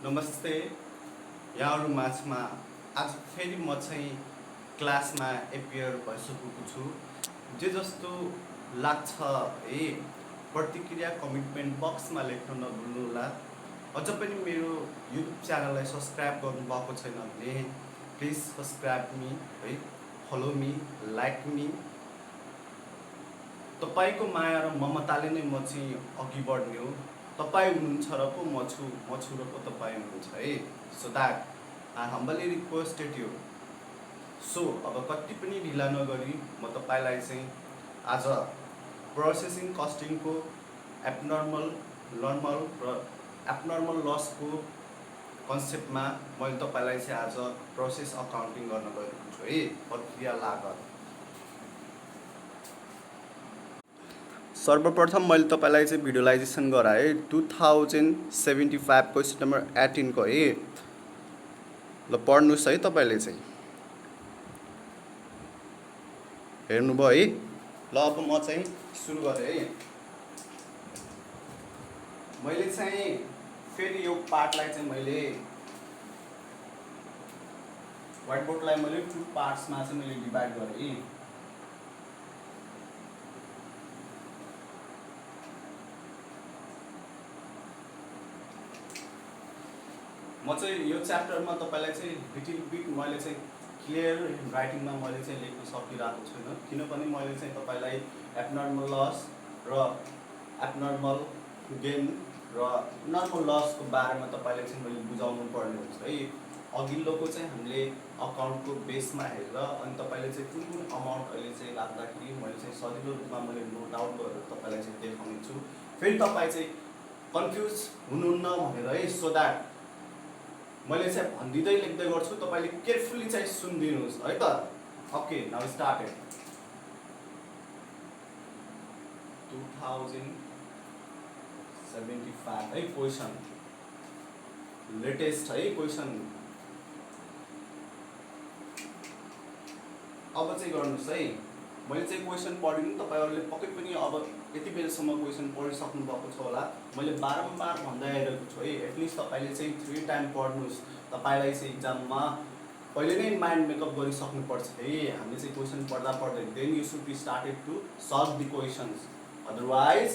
नमस्ते यहाँहरू माझमा आज फेरि म चाहिँ क्लासमा एपियर भइसकेको छु। जे जस्तो लाग्छ है प्रतिक्रिया कमेन्ट बक्समा लेख्न नभुल्नुहोला। अझ पनि मेरो युट्युब च्यानललाई सब्सक्राइब गर्नुभएको छैन भने प्लिज सब्सक्राइब मी है, फलो मी, लाइक मी। तपाईँको माया र ममताले नै म चाहिँ अघि बढ्ने हो। तपाईँ हुनुहुन्छ र पो म छु र पो तपाईँ हुनुहुन्छ है। So that I humbly requested you. So अब कति पनि ढिला नगरी म तपाईँलाई चाहिँ आज प्रोसेसिङ कस्टिङको एबनर्मल, नर्मल र एबनर्मल लसको कन्सेप्टमा मैले तपाईँलाई चाहिँ आज प्रोसेस अकाउन्टिङ गर्न गएको छु है, प्रक्रिया लागत। सर्वप्रथम मैले तपाईँलाई चाहिँ भिजुअलाइजेसन गराएँ 2075 क्वेसन नम्बर 18 को है। ल पढ्नुहोस् है, तपाईँले चाहिँ हेर्नुभयो है। ल अब म चाहिँ सुरु गरेँ है। मैले चाहिँ फेरि यो पार्टलाई चाहिँ मैले व्हाइट बोर्डलाई मैले 2 पार्ट्समा चाहिँ मैले डिभाइड गरेँ। म चाहिँ यो च्याप्टरमा तपाईँलाई चाहिँ लिटिल बिट मैले चाहिँ क्लियर राइटिङमा मैले चाहिँ लेख्न सकिरहेको छैन, किनभने मैले चाहिँ तपाईँलाई एबनर्मल लस र एबनर्मल गेन र नर्मल लसको बारेमा तपाईँले चाहिँ मैले बुझाउनु पर्ने हुन्छ है। अघिल्लोको चाहिँ हामीले अकाउन्टको बेसमा हेरेर अनि तपाईँले चाहिँ कुन कुन अमाउन्ट अहिले चाहिँ राख्दाखेरि मैले चाहिँ सजिलो रूपमा मैले नोट आउट गरेर तपाईँलाई चाहिँ देखाउने छु। फेरि तपाईँ चाहिँ कन्फ्युज हुनुहुन्न भनेर है, सो द्याट मैले चाहिँ भनिदिँदै लेख्दै गर्छु, तपाईँले केयरफुल्ली चाहिँ सुनिदिनुहोस् है त। Okay, now started. 2075 है क्वेसन, लेटेस्ट है क्वेसन। अब चाहिँ गर्नुहोस् है, मैले चाहिँ क्वेसन पढिनु, तपाईँहरूले पक्कै पनि अब यति बेलासम्म क्वेसन पढिसक्नु भएको छ होला। मैले बारम्बार भन्दै आइरहेको छु है, एटलिस्ट तपाईँले चाहिँ 3 टाइम पढ्नुहोस्। तपाईँलाई चाहिँ इक्जाममा पहिले नै माइन्ड मेकअप गरिसक्नुपर्छ है। हामीले चाहिँ क्वेसन पढ्दा पढ्दै then you should be started to solve the questions. Otherwise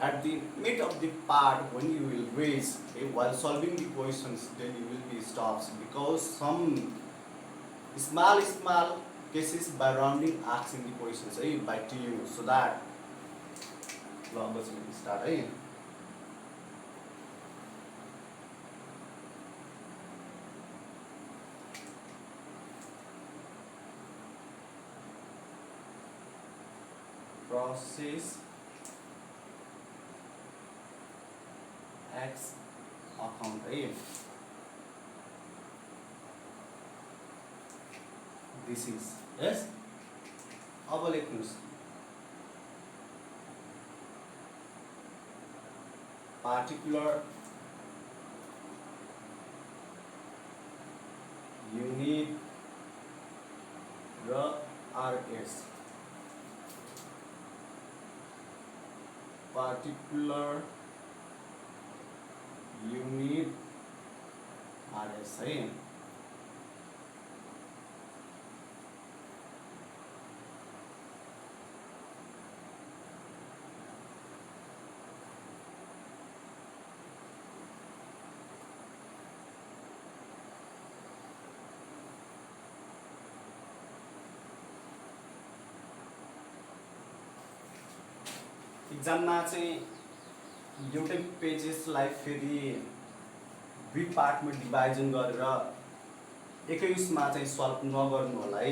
at the mid of the part when you will raise while solving the questions, then you will be stopped because some small cases by rounding asking the questions by to you, so that let's start है। Process X account है। This is yes। अब लेख्नुहोस् particular unit र RS, particular unit RS है। इक्जाममा चाहिँ एउटै पेजेसलाई फेरि 2 पार्टमा डिभाइजन गरेर एकै उसमा चाहिँ सल्भ नगर्नु होला है।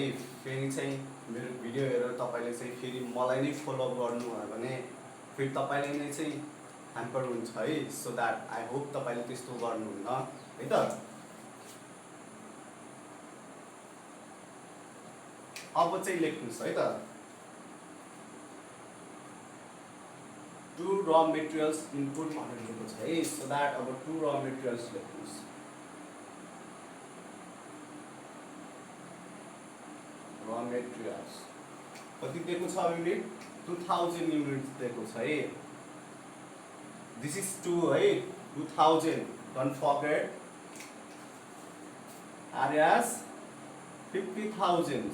फेरि चाहिँ मेरो भिडियो हेरेर तपाईँले चाहिँ फेरि मलाई नै फलो गर्नु भयो भने फेरि तपाईँले नै चाहिँ ह्याम्पर हुन्छ है। सो द्याट आई होप तपाईँले त्यस्तो गर्नुहुन्न है त। अब चाहिँ लेख्नुहोस् है त। 2 raw materials input भनेर लेखेको छ है, सो द्याट अब 2 raw materials लेख्नुहोस्। raw materials कति दिएको छ युनिट? 2000 युनिट्स दिएको छ है। दिस इज 2 है, 2000, डोन्ट फरगेट areas 50,000.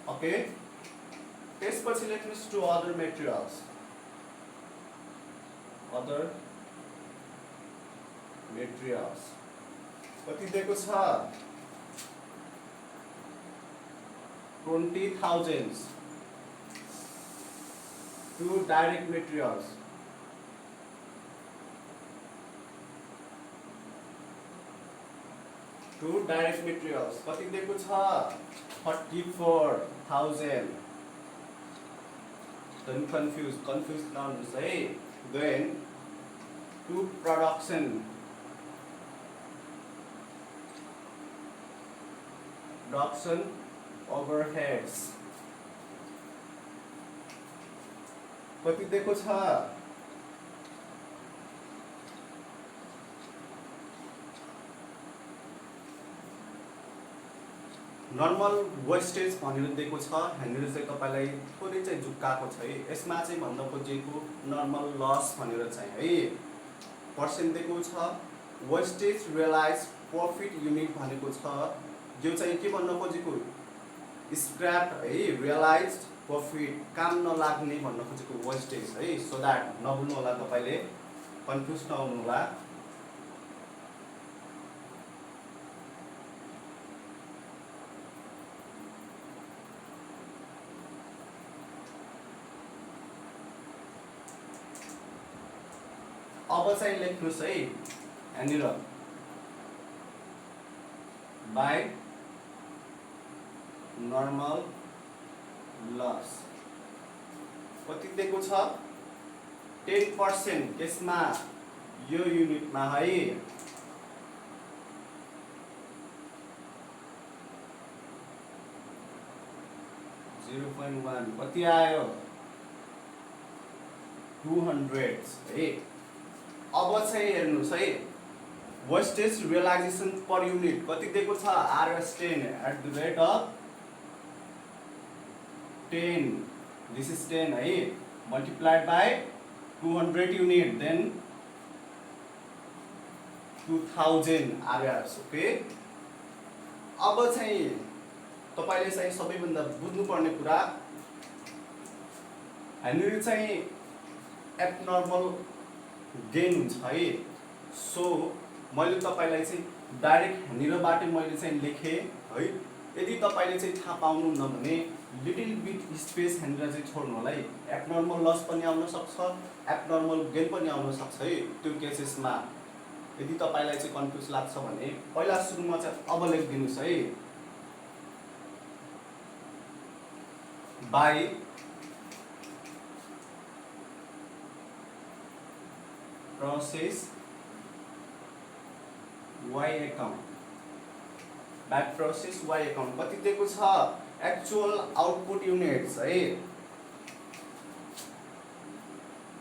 Okay, त्यसपछि लेख्नुहोस् to other materials, other materials कति दिएको छ 20,000 टु डाइरेक्ट मेटेरियल्स, कति दिएको छ 34,000. Don't confuse नहुनुहोस् है. Then to production overheads कति दिएको छ नर्मल वेस्टेज भनेर दिएको छ. यहाँनिर चाहिँ तपाईलाई थोरै चाहिँ झुक्काएको छ है. यसमा चाहिँ भन्न खोजेको नर्मल लस भनेर चाहिँ है पर्सेन्ट दिएको छ. वेस्टेज रियलाइज प्रफिट युनिट भनेको छ, जो चाहिँ के भन्न खोजेको स्क्रैप है, रियलाइज प्रफिट काम नलाग्ने भन्न खोजेको वेस्टेज है. सो दैट नभुल्नु होला, तपाईले कन्फ्युज नहुनु होला. अब चाहिँ लेख्नुस् है यहाँनिर बाई नर्मल लस कति दिएको छ 10% त्यसमा यो युनिटमा है. .1 कति आयो 200 है. अब चाहिँ हेर्नुस् है वेस्टेज रियलाइजेसन पर युनिट कति दिएको छ RS10 at the rate of 10. This is 10 है, multiplied by 200 unit, then 2000 RS. Okay, अब चाहिँ तपाईले चाहिँ सबैभन्दा बुझ्नुपर्ने कुरा यहाँनिर चाहिँ एब्नर्मल गेन हुन्छ है. सो मैले तपाईलाई चाहिँ डाइरेक्ट यहाँनिरबाट मैले चाहिँ लेखेँ है. यदि तपाईले चाहिँ थाहा पाउनु न भने लिटिल बिट स्पेस यहाँनिर चाहिँ छोड्नु होला है. एब्नर्मल लस पनि आउन सक्छ, एब्नर्मल गेन पनि आउन सक्छ है. त्यो केसेसमा यदि तपाईलाई चाहिँ कन्फ्युज लाग्छ भने पहिला सुरुमा चाहिँ अब लेखिदिनुस् है by process Y account. By process Y account कति दिएको छ एक्चुअल आउटपुट युनिट्स है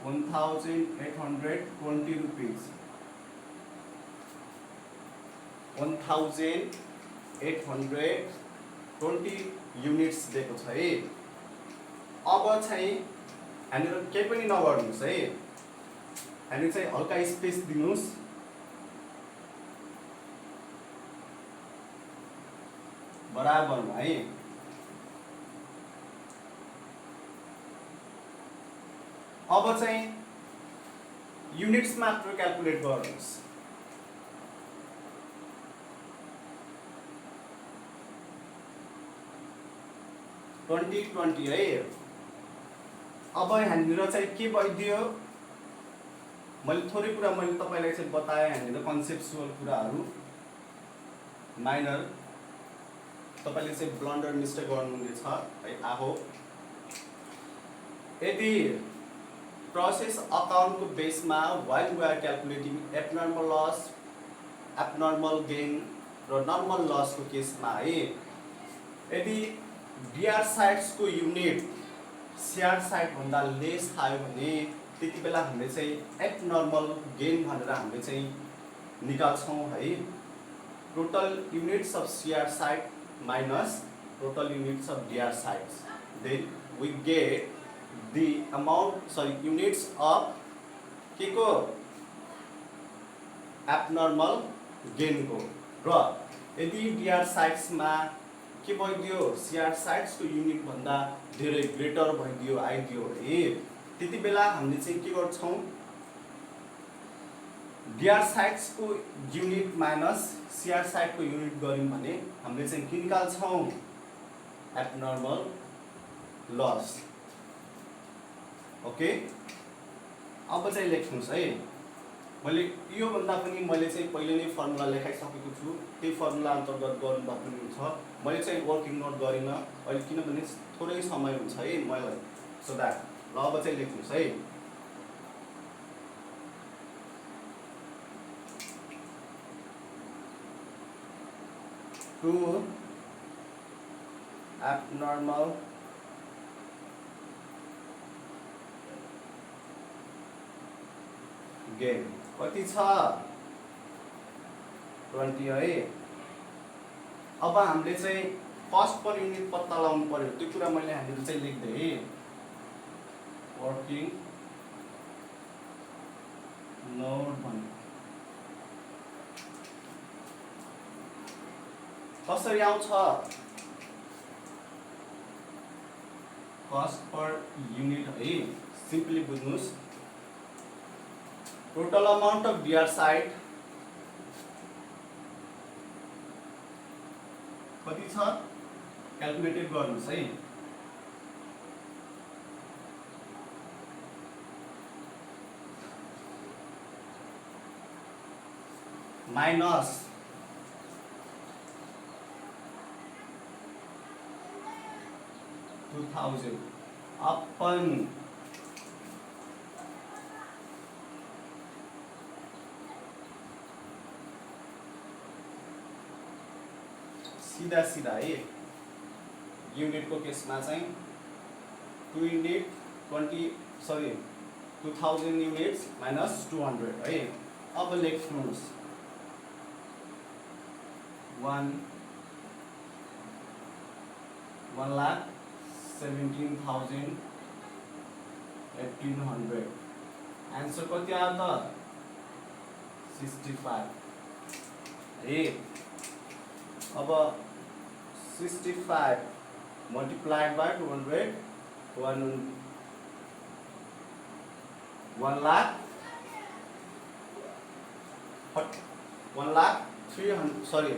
1820 रुपीज. 1820 युनिट्स दिएको छ है. अब चाहिँ यहाँनिर केही पनि नगर्नुहोस् है, यहाँनिर चाहिँ हल्का स्पेस दिनुस्. बराबरमा है. अब चाहिँ युनिट्स मात्र क्याल्कुलेट गर्नुहोस्. $20 है. अब यहाँनिर चाहिँ के भइदियो, मैले थोरै कुरा मैले तपाईलाई चाहिँ बताएँ यहाँनिर कन्सेप्चुअल कुराहरू माइनर. तपाईले चाहिँ ब्लन्डर मिस्टेक गर्नुहुनेछ है. आहो यदि प्रोसेस अकाउन्टको बेसमा while we are calculating abnormal loss, abnormal gain र नर्मल लसको केसमा है, यदि बिआर साइड्सको युनिट सिआर साइड भन्दा लेस आयो भने त्यति बेला हामीले चाहिँ एब्नर्मल गेन भनेर हामीले चाहिँ निकाल्छौँ है. Total units of CR side minus total units of DR sides, then we get the amount, units of के को abnormal gain को. र यदि डिआर साइट्समा के भइदियो सिआर साइट्सको युनिट भन्दा धेरै ग्रेटर भइदियो आइदियो है त्यति बेला हामीले चाहिँ के गर्छौँ डिआर साइट्सको युनिट माइनस सिआर साइटको युनिट गऱ्यौँ भने हामीले चाहिँ के निकाल्छौँ एब्नर्मल लस। ओके अब चाहिँ लेख्नुहोस् है मैले योभन्दा पनि मैले चाहिँ पहिले नै फर्मुला लेखाइसकेको छु त्यही फर्मुला अन्तर्गत गर्नु पनि हुन्छ मैले चाहिँ वर्किङ नोट गरिनँ अहिले किनभने थोरै समय हुन्छ है मलाई सो द्याट ल अब चाहिँ लेख्नुहोस् है टु एब्नर्मल गेन कति छ 20 है। अब हामीले चाहिँ कस्ट पर युनिट पत्ता लगाउनु पर्यो त्यो कुरा मैले हामीले चाहिँ लेख्दै है वर्किङ नोट भन्नु कसरी आउँछ कस्ट पर युनिट है सिम्पली बुझ्नुस् total amount of DR site कति छ क्याल्कुलेटेड गर्नुस् है माइनस अपन सीधा सीधा है युनिट को केसमा चाहिँ 2000 युनिट्स माइनस 200 है। अब लेख्नुहोस् 1,17,1800 आन्सर कति आयो त 65 है। अब 65 multiplied by 200 1 lakh 1,300 sorry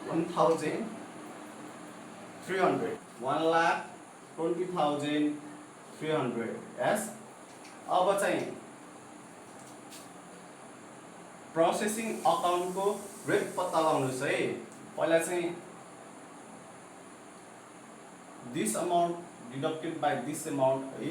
1,300 1,20,300 yes। अब चाहिँ प्रोसेसिङ अकाउन्टको रेट पत्ता लगाउनुस् है पहिला चाहिँ this amount deducted by this amount है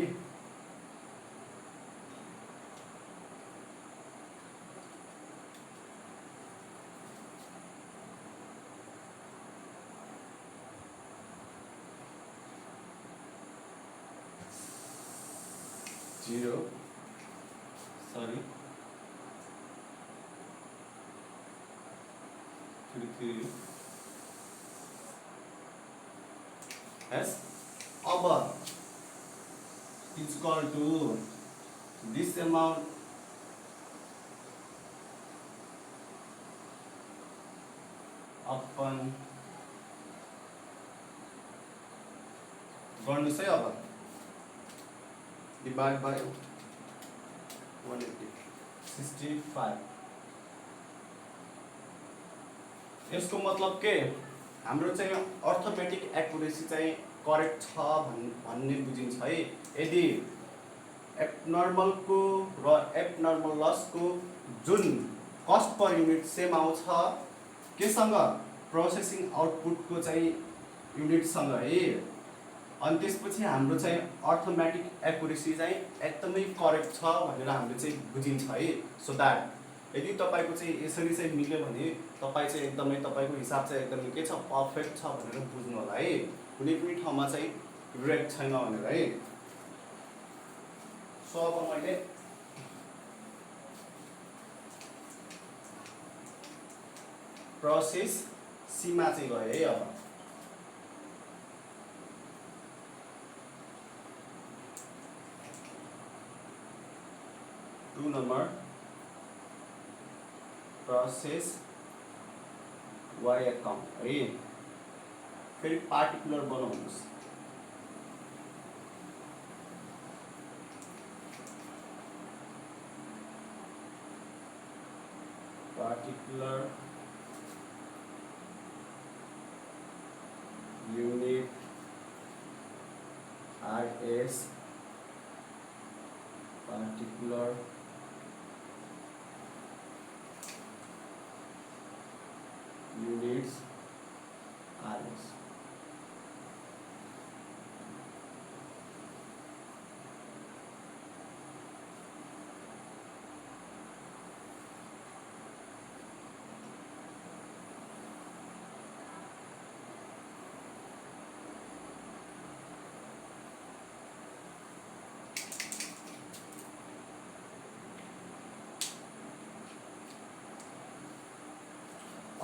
zero sorry 3 yes। अब is equal to this amount upon गर्नुस् है अब डिवाइड बाई 180 65 यसको मतलब के हाम्रो चाहिँ अर्थमेटिक एक्युरेसी चाहिँ करेक्ट छ भन्ने बुझिन्छ है। यदि एब्नर्मल को र एब्नर्मल लस को जुन कस्ट पर युनिट सेम आउँछ केसँग प्रोसेसिङ आउटपुट को चाहिँ युनिट सँग है अनि त्यसपछि हाम्रो चाहिँ अर्थमेटिक एक्युरेसी चाहिँ एकदमै करेक्ट छ भनेर हामीले चाहिँ बुझिन्छ है। सो दैट यदि तपाईको चाहिँ यसरी चाहिँ मिल्यो भने तपाई चाहिँ एकदमै तपाईको हिसाब चाहिँ एकदमै के छ परफेक्ट छ भनेर बुझ्नु होला है कुनै पनि ठाउँमा चाहिँ रेट छैन भनेर है। सो अब मैले प्रोसेस सी मा चाहिँ गए है। अब 2 नंबर प्रोसेस वाइ एकाउन्ट है। फेरि पार्टिकुलर बनाउनुहोस्। Particular unit RS particular units RS।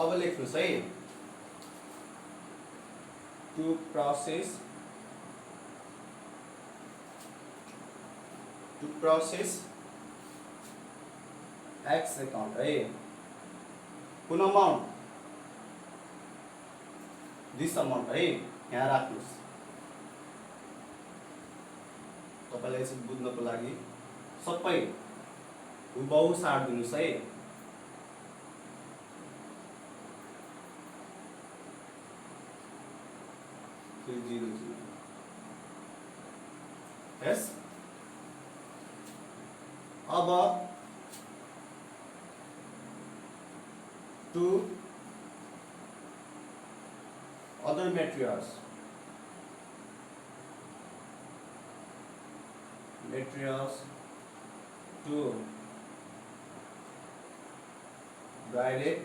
अब लेख्नुहोस् है, टु प्रोसेस एक्स एकाउन्ट है। कुन अमाउन्ट? दिस अमाउन्ट है। यहाँ राख्नुहोस्। तपाईँलाई यसो बुझ्नको लागि सबै हुबहु सार्दिनुहोस् है। यस। अब to other materials to direct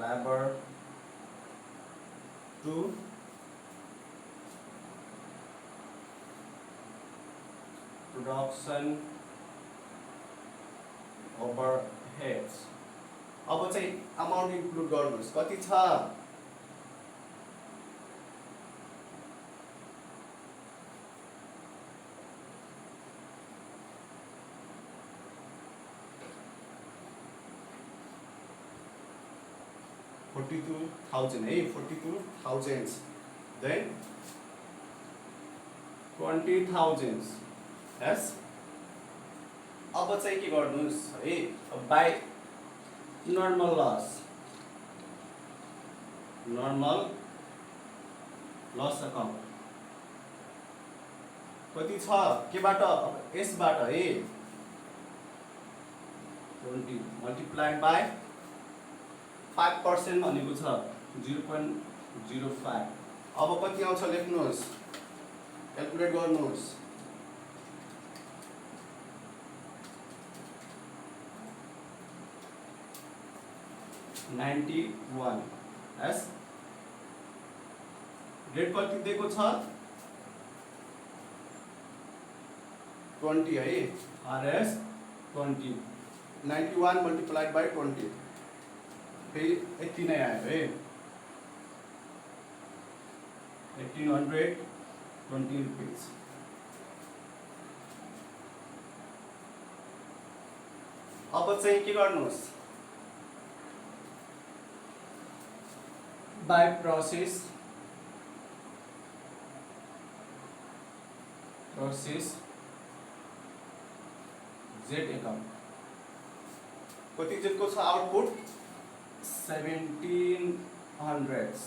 labor to production overheads। अब चाहिँ अमाउन्ट इन्क्लुड गर्नुहोस्। कति छ? 42,000 है। 42,000 then 20,000 यस। अब चाहिँ के गर्नुहोस् है, बाइ नर्मल लस अकाउन्ट कति छ? केबाट? अब यसबाट है, 20 मल्टिप्लाइड बाइ 5% भनेको छ 0.05। अब कति आउँछ लेख्नुहोस्, क्याल्कुलेट गर्नुहोस्। 91 यस। रेट कति दिएको छ? 20 है। RS 20 91 मल्टिप्लाइड बाइ 20 फेरि यति नै आयो है, 1820 रुपिस। अब चाहिँ के गर्नुहोस्, बाइ प्रोसेस जेड एकाउन्ट कति जेडको छ आउटपुट? 1700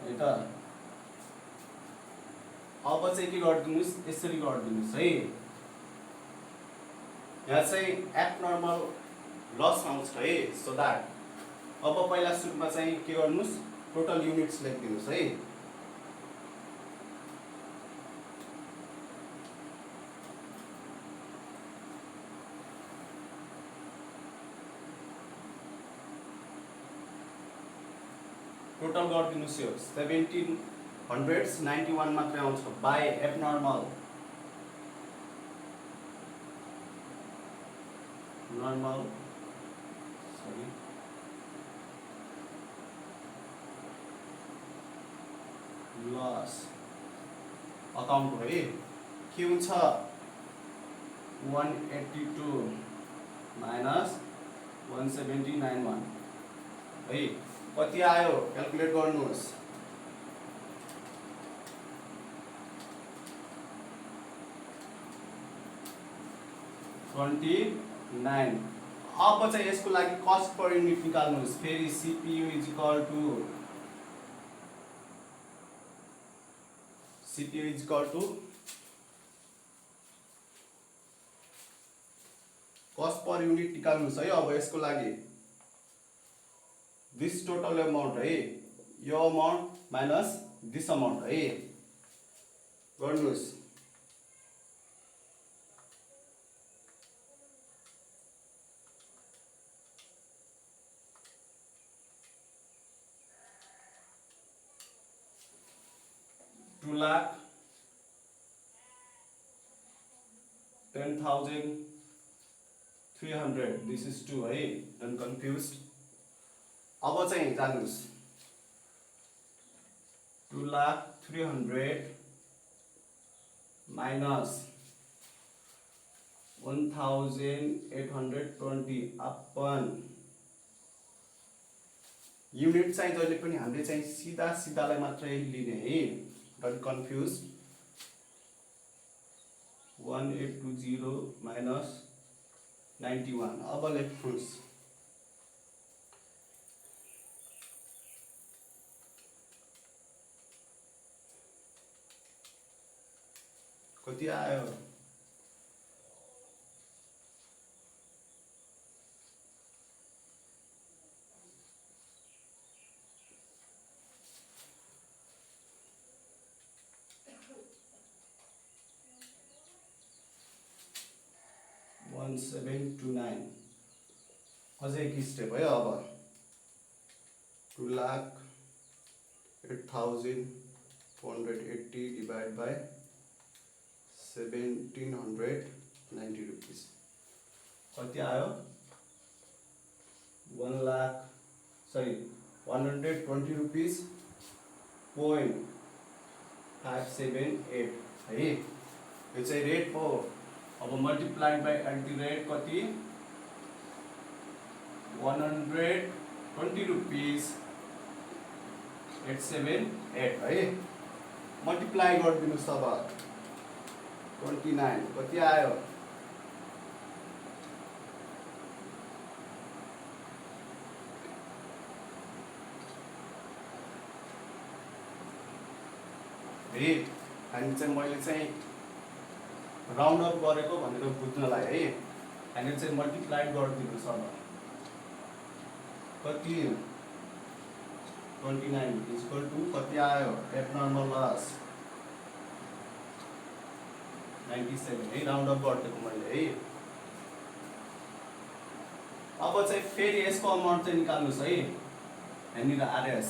है त। अब चाहिँ के गरिदिनुहोस्, यसरी गरिदिनुहोस् है। यहाँ चाहिँ एब्नर्मल लस आउँछ है, सो द्याट अब पहिला सुरुमा चाहिँ के गर्नुहोस्, टोटल युनिट्स लेखिदिनुहोस् है। टोटल गरिदिनुहोस् यो 1791 मात्रै आउँछ बाइ एब्नर्मल लस अकाउन्ट हो है। के हुन्छ 182 माइनस 1791 है। कति आयो क्याल्कुलेट गर्नुहोस्। $29। अब चाहिँ यसको लागि कस्ट पर युनिट निकाल्नुहोस्। फेरि CPU is equal to cost per unit निकाल्नुहोस् है। अब यसको लागि दिस टोटल अमाउन्ट है, यो अमाउन्ट माइनस दिस अमाउन्ट है गर्नुहोस्। $2,10,300 दिस इज 2 है। Don't confuse. अब चाहिँ जानुस् 2,03,000 माइनस 1,820 अपन युनिट चाहिँ जहिले पनि हामीले चाहिँ सिधालाई मात्रै लिने है। Don't confuse. 1820 माइनस 91। अब लेख्नुहोस् कति आयो। $1,729। अझै एक स्टेप है। अब 2,08,480 डिवाइड बाई 1,790 रुपीज कति आयो। 120 रुपीज .578 है। यो चाहिँ रेट हो। अब मल्टिप्लाइड बाई एट कति 120 रुपीज 878 है। मल्टिप्लाई गरिदिनुहोस्। अब 29 कति आयो। है हामी चाहिँ मैले चाहिँ राउन्ड अप गरेको भनेर बुझ्नलाई है। हामी चाहिँ मल्टिप्लाई गरिदिनुहोस्। अब कति 29 इज इक्वल टु कति आयो एब्नर्मल लस 97 है। राउन्ड अप गरिदिएको मैले है। अब चाहिँ फेरि यसको अमाउन्ट चाहिँ निकाल्नुहोस् है। यहाँनिर आरएस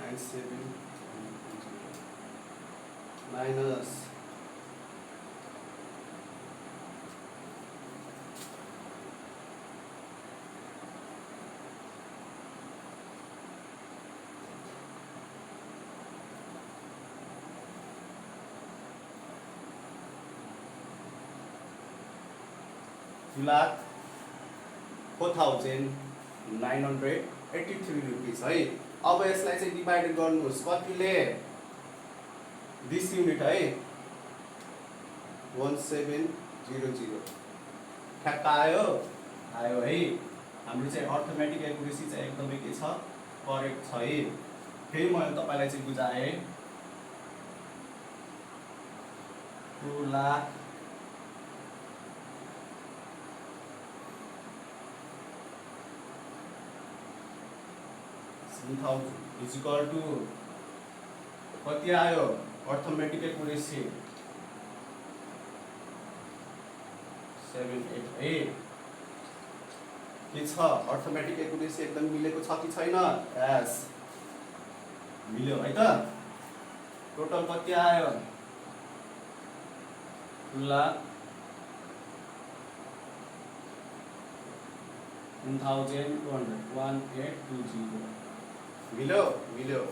97 माइनस 2,04,983 रुपीज है। अब यसलाई चाहिँ डिभाइड गर्नुहोस् कतिले दिस युनिट है 1700 ठ्याक्क आयो है। हाम्रो चाहिँ अर्थमेटिक एक्युरेसी चाहिँ एकदमै के छ करेक्ट छ है। फेरि मैले तपाईलाई चाहिँ बुझाएँ 2,07,000 इज इक्वल टु कति आयो अर्थमेटिक एक्युरेसी 788 के छ अर्थमेटिक एक्युरेसी एकदम मिलेको छ कि छैन। यस मिल्यो है त। टोटल कति आयो 2,1820 मिल्यो।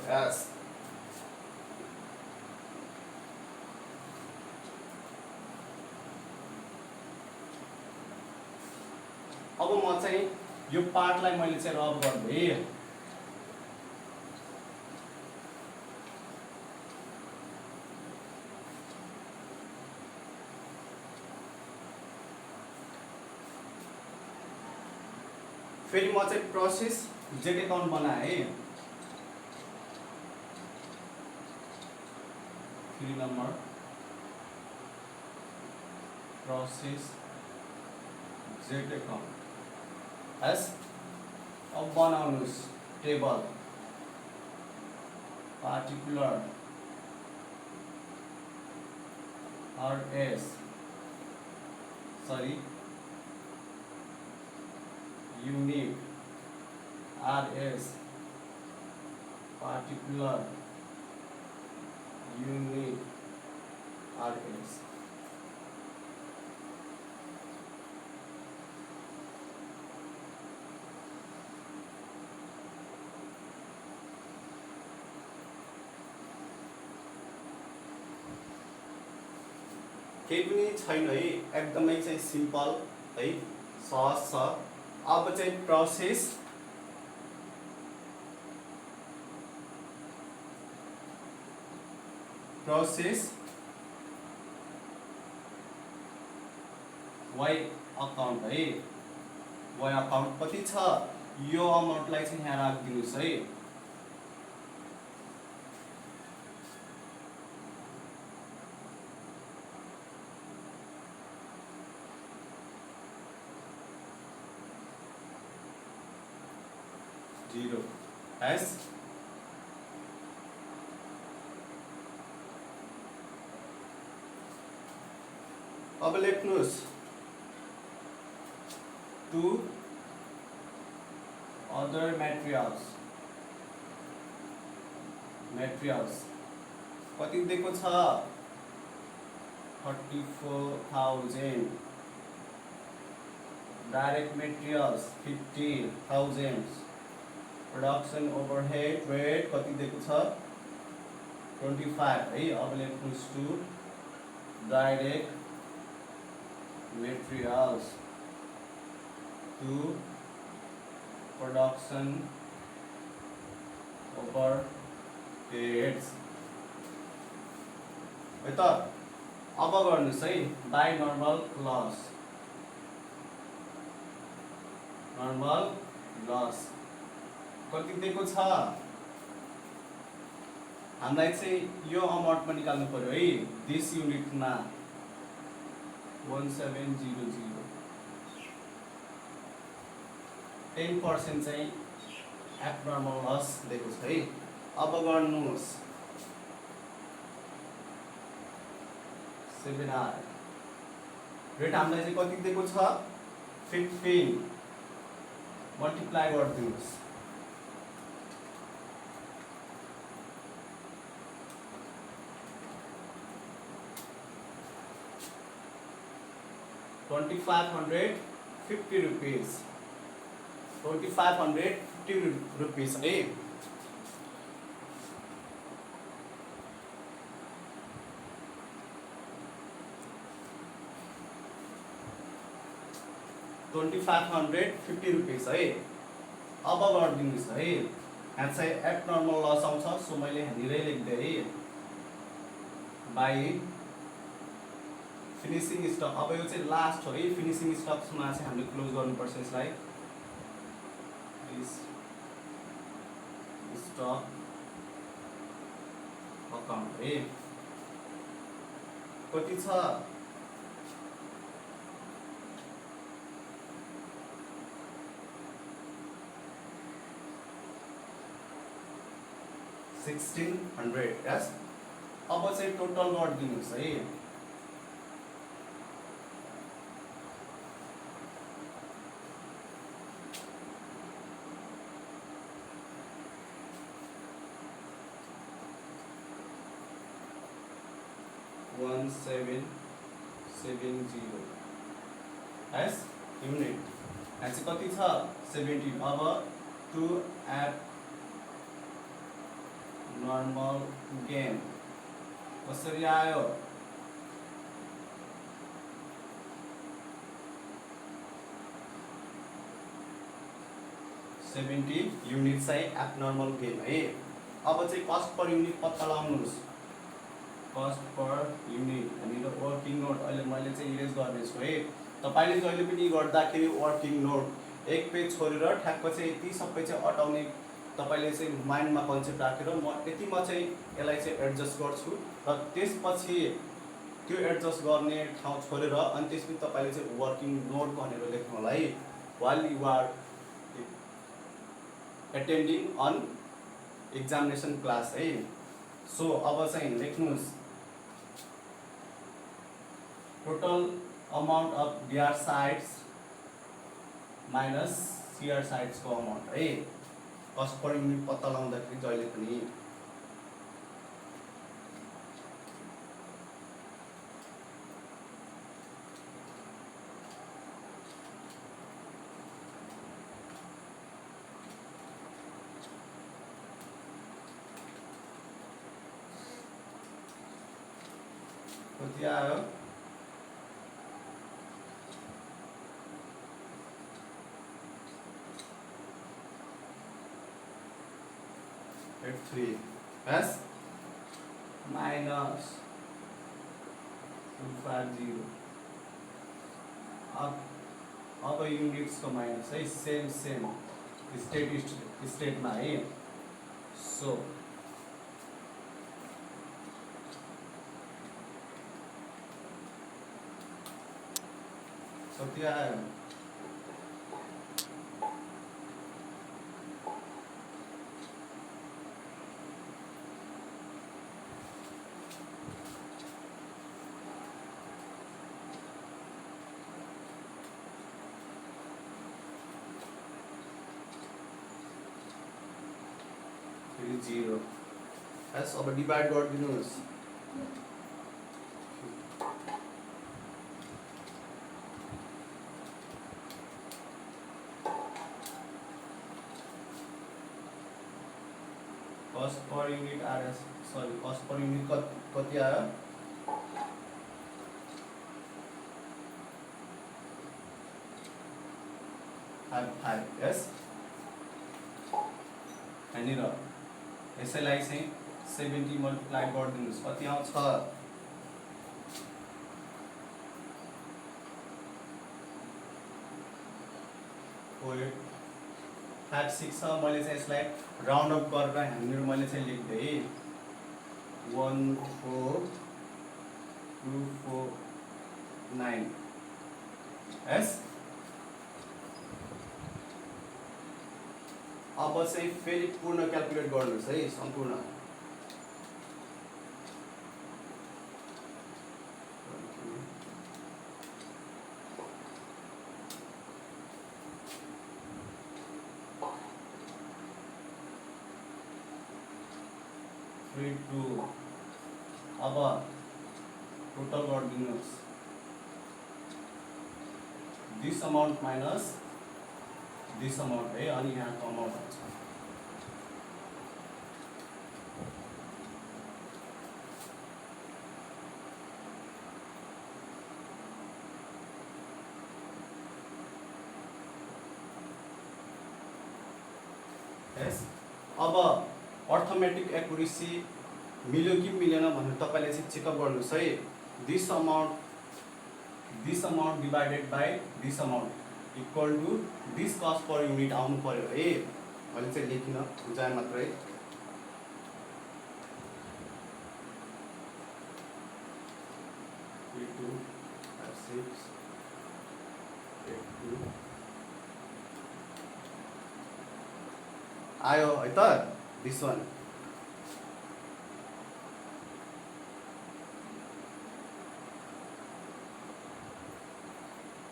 यस अब म चाहिँ यो पार्टलाई मैले चाहिँ रब गर्दै फेरि म चाहिँ प्रोसेस जेट एकाउन्ट बनाएँ फेरि number process jet account S अब बनाउनुहोस् table particular RS sorry unique RS particular unique RS केही पनि छैन है एकदमै चाहिँ सिम्पल है सहज छ अब चाहिँ प्रोसेस वाइ अकाउन्ट है वाइ अकाउन्ट कति छ यो अमाउन्टलाई चाहिँ यहाँ राखिदिनुस् है जीरो एस अब लेख्नुहोस् टु अदर मेटेरियल्स कति दिएको छ 34,000 direct materials 50,000 production overhead rate कति दिएको छ 25 है अब लेख्नुहोस् to direct materials to production overheads है त अब गर्नुहोस् है बाई नर्मल लस कति दिएको छ हामीलाई चाहिँ यो अमाउन्टमा निकाल्नु पर्यो है दिस युनिटमा 1700 10% चाहिँ एब्नर्मल लस दिएको छ है अब गर्नुहोस् 7R रेट हामीलाई चाहिँ कति दिएको छ 15 मल्टिप्लाई गरिदिनुहोस् 2550 rupees 2550 rupees है 2550 रुपिस है अब गरिदिनुहोस् है यहाँ चाहिँ एब्नर्मल लस आउँछ सो मैले यहाँनिरै लेख्दै है बाई फिनिशिङ स्टक अब यो चाहिँ लास्ट हो है फिनिशिङ स्टक्समा चाहिँ हामीले क्लोज गर्नुपर्छ यसलाई स्टक अकाउन्ट है कति छ 1600 यस अब चाहिँ टोटल गरिदिनुहोस् है 1770 यस युनिट यहाँ चाहिँ कति छ 17 अब टु एप नर्मल गेन कसरी आयो 70 युनिट चाहिँ एब्नर्मल गेन है। अब चाहिँ कस्ट पर युनिट पत्ता लगाउनुहोस्। कस्ट पर युनिट भनेर वर्किङ नोट अहिले मैले चाहिँ इरेज गर्नेछु है। तपाईँले जहिले पनि गर्दाखेरि वर्किङ नोट एक पेज छोडेर ठ्याक्क चाहिँ यति सबै चाहिँ अटाउने तपाईँले चाहिँ माइन्डमा कन्सेप्ट राखेर म यतिमा चाहिँ यसलाई चाहिँ एडजस्ट गर्छु र त्यसपछि त्यो एडजस्ट गर्ने ठाउँ छोडेर अनि त्यसपछि तपाईँले चाहिँ वर्किङ नोट भनेर लेख्नु होला है। While you are attending an examination class है। सो अब चाहिँ लेख्नुहोस् total amount of BR sides minus CR साइड्सको अमाउन्ट है। कस्ट पर युनिट पत्ता लगाउँदाखेरि जहिले पनि कति आयो 3 plus minus 250 अब युनिट्स को माइनस है सेम स्टेट में है। सो कति आयो जीरो बस। अब डिवाइड गरिदिनुहोस् cost per unit RS sorry cost per unit कति आयो 5 यस यहाँनिर यसैलाई चाहिँ 70 मल्टिप्लाई गरिदिनुहोस् कति आउँछ 5 6 छ। मैले चाहिँ यसलाई राउन्ड अप गरेर यहाँनिर मैले चाहिँ लेख्दै 14249 यस। अब चाहिँ फेरि पूर्ण क्याल्कुलेट गर्नुहोस् है सम्पूर्ण 32 अब टोटल गरिदिनुहोस् this amount minus this amount है अनि यहाँको अमाउन्ट आउँछ यस। अब अर्थमेटिक एक्युरेसी मिल्यो कि मिलेन भनेर तपाईले चाहिँ चेकअप गर्नुहोस् है। This amount divided by this amount equal to this cost per unit आउनु पर्यो है। मैले चाहिँ लेखिन बुझाए मात्रै 3 2 5 6 8 2 आयो है त दिस वान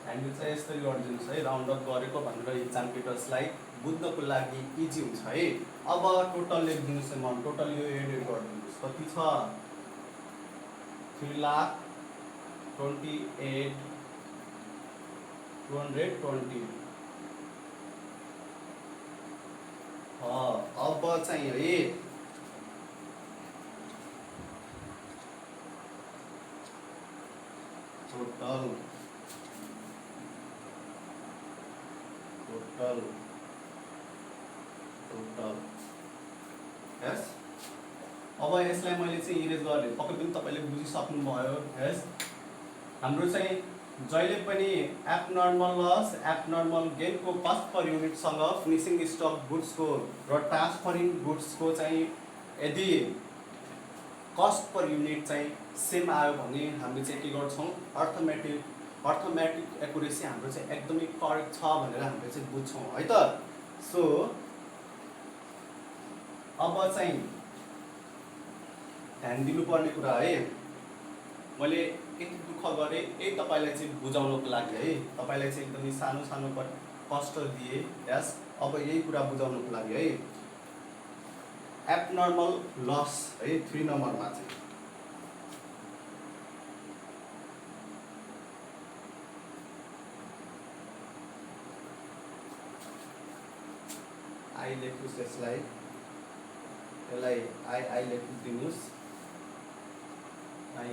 हामीले चाहिँ यसरी गरिदिनुहोस् है राउन्ड अप गरेको भनेर इक्जाम पेपर्सलाई बुझ्नको लागि इजी हुन्छ है। अब टोटल लेखिदिनुहोस् अमाउन्ट टोटल यो एडेड गरिदिनुहोस् कति छ 3,28,220 अब चाहिँ है टोटल यस अब यसलाई मैले चाहिँ इरेज गरेँ पक्कै पनि तपाईँले बुझिसक्नुभयो यस हाम्रो चाहिँ जहिले पनि एब्नर्मल लस एब्नर्मल गेनको कस्ट पर युनिटसँग फिनिसिङ स्टक गुड्सको र ट्रान्सफरिङ गुड्सको चाहिँ यदि कस्ट पर युनिट चाहिँ सेम आयो भने हामीले चाहिँ के गर्छौँ अर्थमेटिक एकुरेसी हाम्रो चाहिँ एकदमै करेक्ट छ भनेर हामीले चाहिँ बुझ्छौँ है त। सो अब चाहिँ ध्यान दिनुपर्ने कुरा है मैले यति दुःख गरेँ यही तपाईँलाई चाहिँ बुझाउनको लागि है तपाईँलाई चाहिँ एकदमै सानो सानो कष्ट दिएँ यस अब यही कुरा बुझाउनको लागि है एब्नर्मल लस है 3 नम्बरमा चाहिँ आई लेख्नुहोस् यसलाई आई लेखिदिनुहोस् आई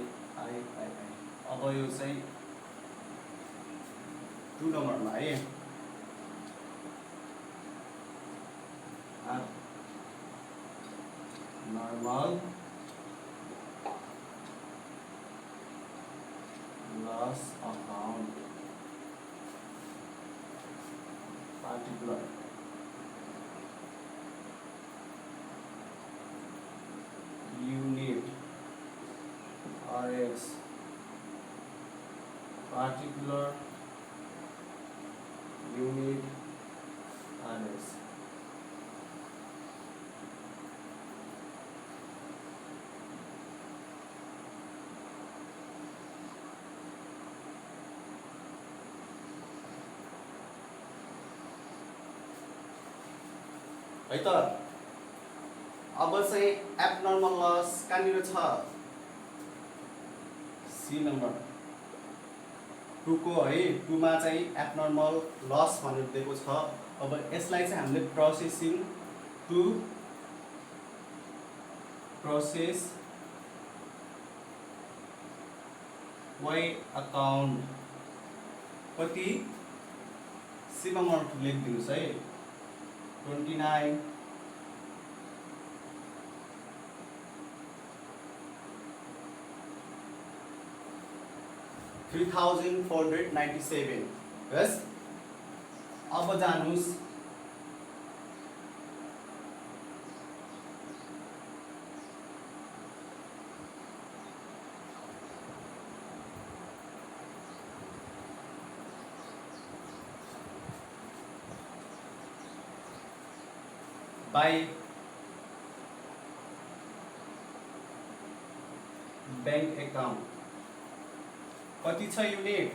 अब यो चाहिँ 2 नम्बरमा है normal loss account particular unit RX particular unit RX है त। अब चाहिँ एब्नर्मल लस कहाँनिर छ सी नम्बर 2 को है 2 मा चाहिँ एब्नर्मल लस भनेर दिएको छ। अब यसलाई चाहिँ हामीले processing to process Y account कति सी नम्बर लेखिदिनुहोस् है 29 3497 यस अब जानुस् बाई बैंक अकाउन्ट कति छ युनिट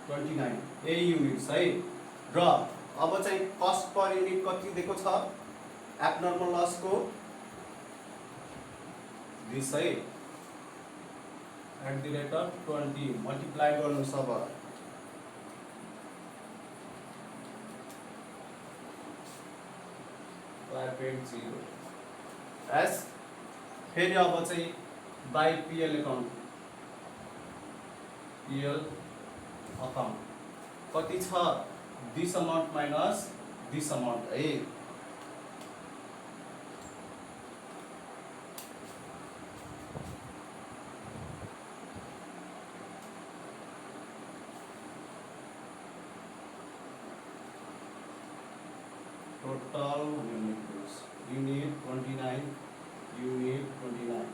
29 ए युनिट्स है र अब चाहिँ कस्ट पर युनिट कति दिएको छ एब्नर्मल लस को 20 है @ 20 मल्टिप्लाई गर्नुस् अब एस फेरि अब चाहिँ by PL account PL account कति छ this amount minus this amount है टोटल unit 29 unit 29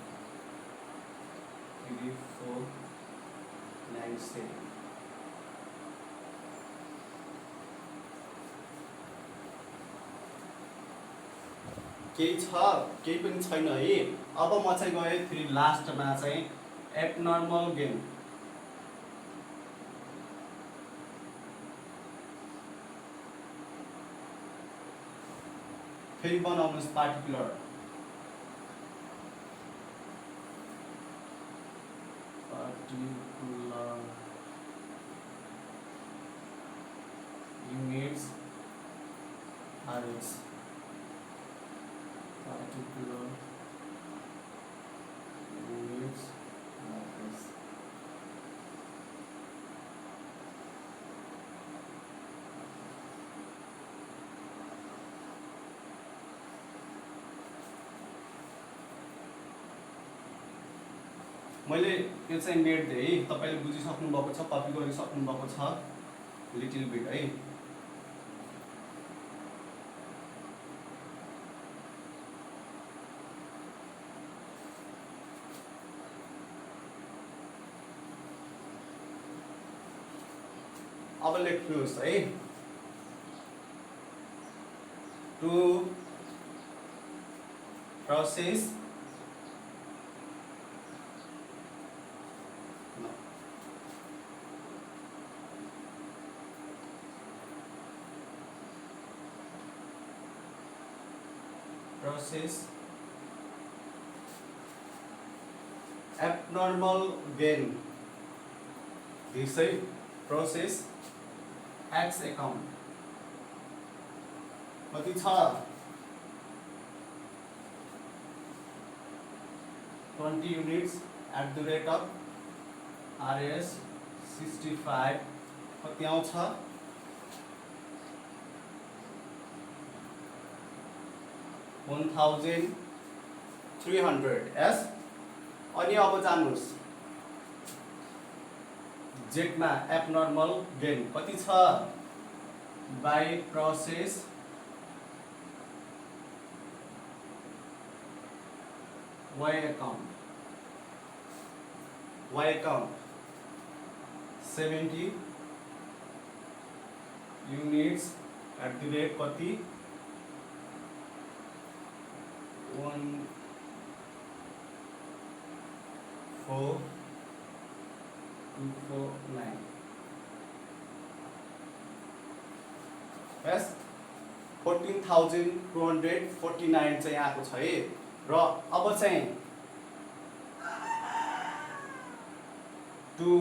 3497 केही छ केही पनि छैन है। अब म चाहिँ गएँ फेरि लास्टमा चाहिँ एब्नर्मल गेन फेरि बनाउनुस् particular units RX particular units RX मैले यो चाहिँ मेड दिएँ है, तपाईँले बुझिसक्नु भएको छ, कपी गरिसक्नु भएको छ लिटिल बिट है। अब लेख्नुहोस् है, to process abnormal gain, this is process X account कति छ 20 units at the rate of RS 65 कति आउँछ 1300 yes। अनि अब जानुस् जेटमा एब्नर्मल गेन कति छ by process Y account 70 units at the rate कति 14249 yes 14,249 चाहिँ आएको छ है। र अब चाहिँ to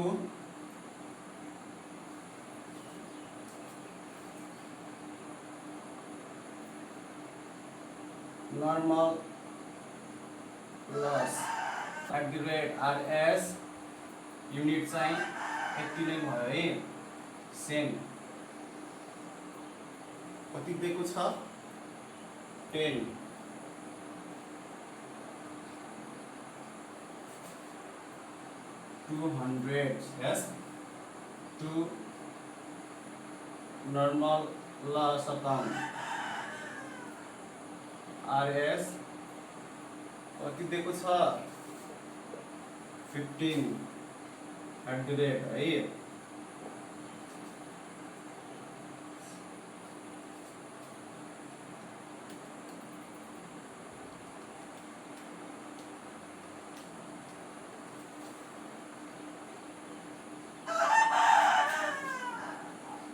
normal loss at the rate RS unit चाहिँ यति नै भयो है। सेम कति दिएको छ 10 200 yes to normal loss account RS कति दिएको छ 15 at the rate है।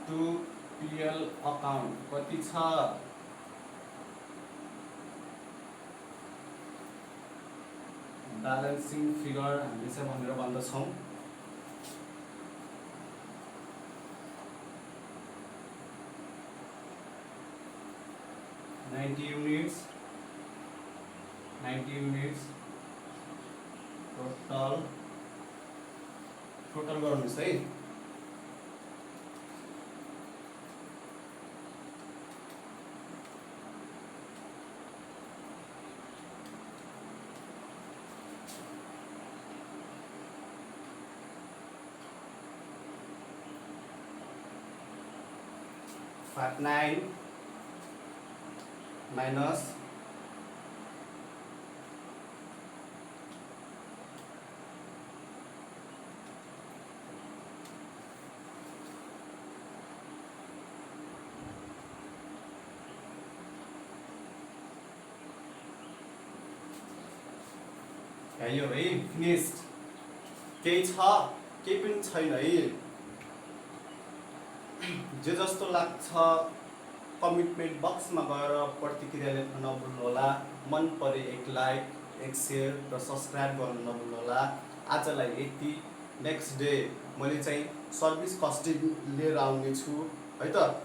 टु PL अकाउन्ट कति छ ब्यालेन्सिङ फिगर हामीले चाहिँ भनेर भन्दछौँ 90 units टोटल गर्नुहोस् है। -9 minus यो है फिनिस्ड केही छ केही पनि छैन है। जे जस्तो लाग्छ कमिटमेन्ट बक्समा गएर प्रतिक्रिया लेख्न नभुल्नुहोला। मन परे एक लाइक एक सेयर र सब्सक्राइब गर्न नभुल्नुहोला। आजलाई यति, नेक्स्ट डे मैले चाहिँ सर्भिस कस्टिङ लिएर आउने छु है त।